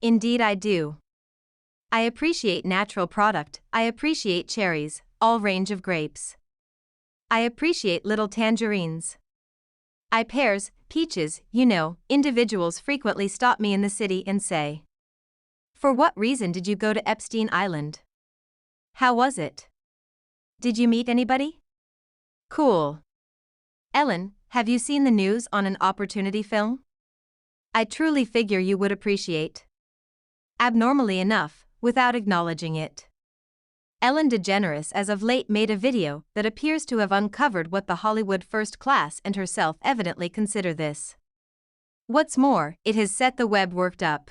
Indeed I do. I appreciate natural product, I appreciate cherries, all range of grapes. I appreciate little tangerines. I pears, peaches, individuals frequently stop me in the city and say, "For what reason did you go to Epstein Island? How was it? Did you meet anybody? Cool. Ellen, have you seen the news on an opportunity film? I truly figure you would appreciate." Abnormally enough, without acknowledging it, Ellen DeGeneres as of late made a video that appears to have uncovered what the Hollywood first class and herself evidently consider this. What's more, it has set the web worked up.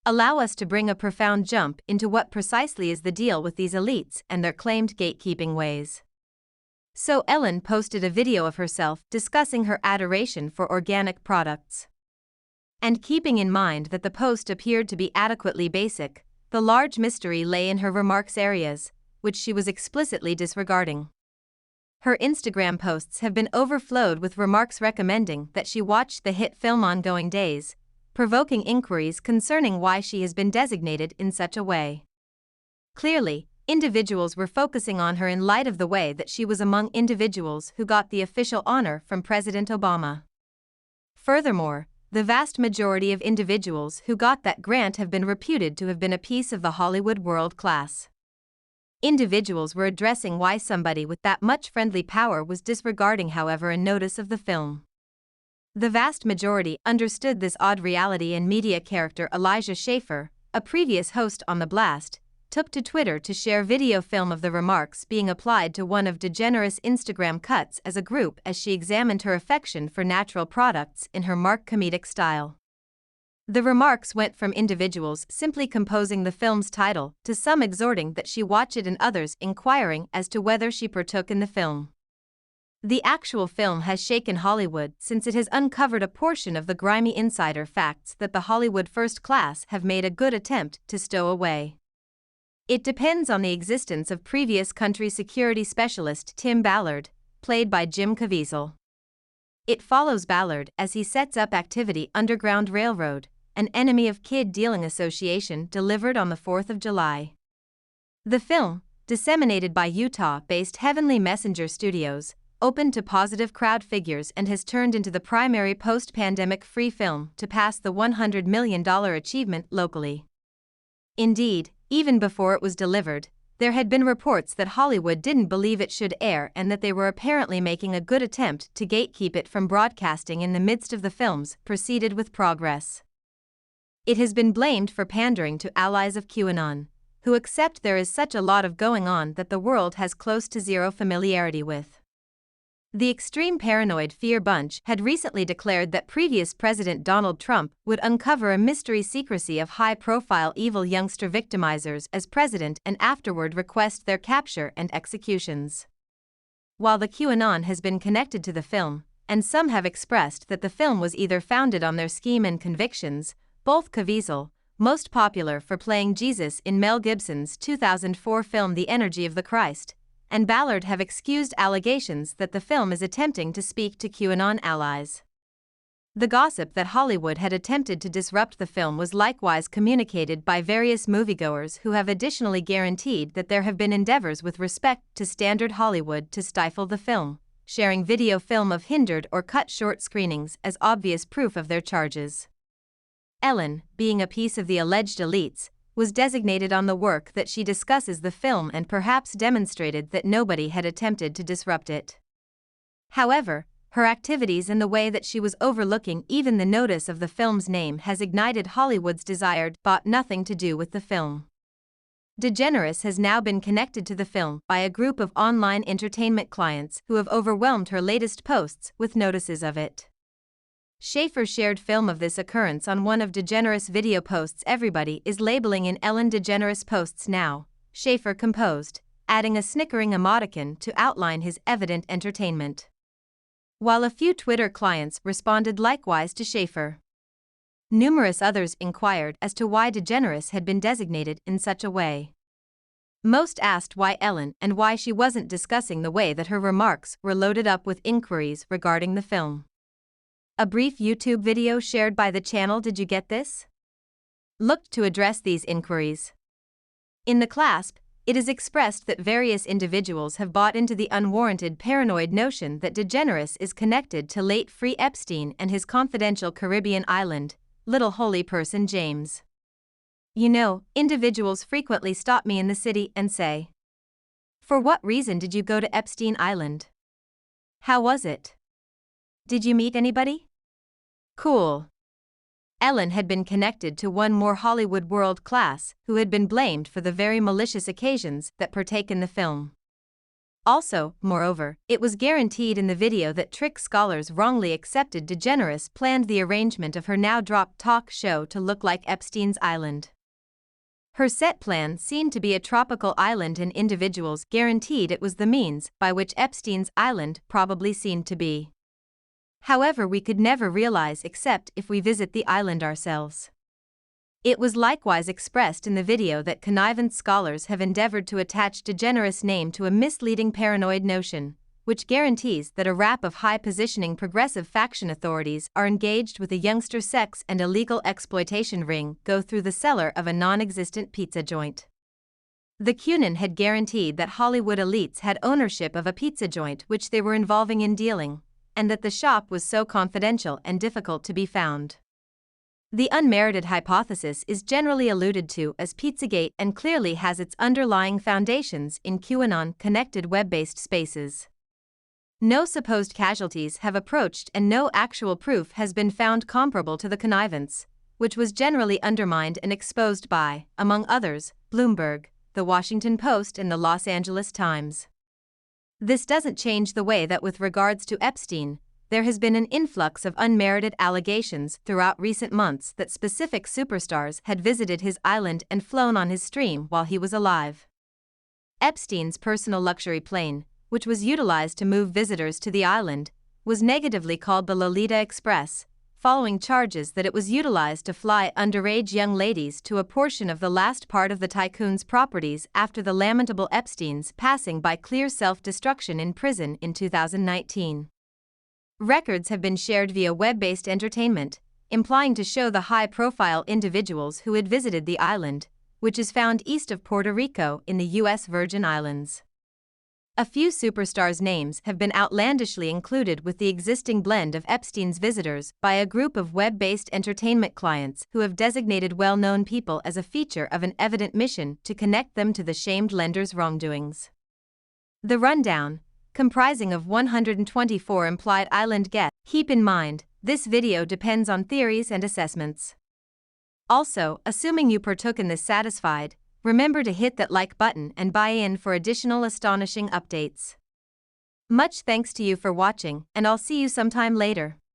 Allow us to bring a profound jump into what precisely is the deal with these elites and their claimed gatekeeping ways. So Ellen posted a video of herself discussing her adoration for organic products. And keeping in mind that the post appeared to be adequately basic, the large mystery lay in her remarks areas, which she was explicitly disregarding. Her Instagram posts have been overflowed with remarks recommending that she watch the hit film Ongoing Days, provoking inquiries concerning why she has been designated in such a way. Clearly, individuals were focusing on her in light of the way that she was among individuals who got the official honor from President Obama. Furthermore, the vast majority of individuals who got that grant have been reputed to have been a piece of the Hollywood world class. Individuals were addressing why somebody with that much friendly power was disregarding, however, a notice of the film. The vast majority understood this odd reality, and media character Elijah Schaffer, a previous host on The Blast, took to Twitter to share video film of the remarks being applied to one of DeGeneres' Instagram cuts as a group as she examined her affection for natural products in her marked comedic style. The remarks went from individuals simply composing the film's title to some exhorting that she watch it and others inquiring as to whether she partook in the film. The actual film has shaken Hollywood since it has uncovered a portion of the grimy insider facts that the Hollywood first class have made a good attempt to stow away. It depends on the existence of previous country security specialist Tim Ballard, played by Jim Caviezel. It follows Ballard as he sets up activity Underground Railroad, an enemy of kid dealing association delivered on the 4th of July. The film, disseminated by Utah-based Heavenly Messenger Studios, opened to positive crowd figures and has turned into the primary post-pandemic free film to pass the $100 million achievement locally. Indeed, even before it was delivered, there had been reports that Hollywood didn't believe it should air and that they were apparently making a good attempt to gatekeep it from broadcasting in the midst of the film's proceeded with progress. It has been blamed for pandering to allies of QAnon, who accept there is such a lot of going on that the world has close to zero familiarity with. The extreme paranoid fear bunch had recently declared that previous President Donald Trump would uncover a mystery secrecy of high-profile evil youngster victimizers as president and afterward request their capture and executions. While the QAnon has been connected to the film, and some have expressed that the film was either founded on their scheme and convictions, both Caviezel, most popular for playing Jesus in Mel Gibson's 2004 film The Energy of the Christ, and Ballard have excused allegations that the film is attempting to speak to QAnon allies. The gossip that Hollywood had attempted to disrupt the film was likewise communicated by various moviegoers who have additionally guaranteed that there have been endeavors with respect to standard Hollywood to stifle the film, sharing video film of hindered or cut short screenings as obvious proof of their charges. Ellen, being a piece of the alleged elites, was designated on the work that she discusses the film and perhaps demonstrated that nobody had attempted to disrupt it. However, her activities and the way that she was overlooking even the notice of the film's name has ignited Hollywood's desired but nothing to do with the film. DeGeneres has now been connected to the film by a group of online entertainment clients who have overwhelmed her latest posts with notices of it. Schaffer shared film of this occurrence on one of DeGeneres' video posts. Everybody is labeling in Ellen DeGeneres posts now, Schaffer composed, adding a snickering emoticon to outline his evident entertainment. While a few Twitter clients responded likewise to Schaffer. Numerous others inquired as to why DeGeneres had been designated in such a way. Most asked why Ellen and why she wasn't discussing the way that her remarks were loaded up with inquiries regarding the film. A brief YouTube video shared by the channel. Did you get this? looked to address these inquiries. In the clasp, it is expressed that various individuals have bought into the unwarranted paranoid notion that DeGeneres is connected to late Free Epstein and his confidential Caribbean island, little holy person James. You know, individuals frequently stop me in the city and say, "For what reason did you go to Epstein Island? How was it? Did you meet anybody?" Cool. Ellen had been connected to one more Hollywood world class who had been blamed for the very malicious occasions that partake in the film. Also, moreover, it was guaranteed in the video that trick scholars wrongly accepted DeGeneres planned the arrangement of her now-dropped talk show to look like Epstein's Island. Her set plan seemed to be a tropical island, and individuals guaranteed it was the means by which Epstein's Island probably seemed to be. However, we could never realize except if we visit the island ourselves. It was likewise expressed in the video that connivance scholars have endeavored to attach DeGeneres' name to a misleading paranoid notion, which guarantees that a rap of high-positioning progressive faction authorities are engaged with a youngster sex and illegal exploitation ring go through the cellar of a non-existent pizza joint. The Cunin had guaranteed that Hollywood elites had ownership of a pizza joint which they were involving in dealing, and that the shop was so confidential and difficult to be found. The unmerited hypothesis is generally alluded to as Pizzagate and clearly has its underlying foundations in QAnon-connected web-based spaces. No supposed casualties have approached and no actual proof has been found comparable to the connivance, which was generally undermined and exposed by, among others, Bloomberg, The Washington Post and the Los Angeles Times. This doesn't change the way that with regards to Epstein, there has been an influx of unmerited allegations throughout recent months that specific superstars had visited his island and flown on his stream while he was alive. Epstein's personal luxury plane, which was utilized to move visitors to the island, was negatively called the Lolita Express, following charges that it was utilized to fly underage young ladies to a portion of the last part of the tycoon's properties after the lamentable Epstein's passing by clear self-destruction in prison in 2019. Records have been shared via web-based entertainment, implying to show the high-profile individuals who had visited the island, which is found east of Puerto Rico in the U.S. Virgin Islands. A few superstars' names have been outlandishly included with the existing blend of Epstein's visitors by a group of web-based entertainment clients who have designated well-known people as a feature of an evident mission to connect them to the shamed lender's wrongdoings. The rundown, comprising of 124 implied island guests. Keep in mind, this video depends on theories and assessments. Also, assuming you partook in this satisfied, remember to hit that like button and buy in for additional astonishing updates. Much thanks to you for watching, and I'll see you sometime later.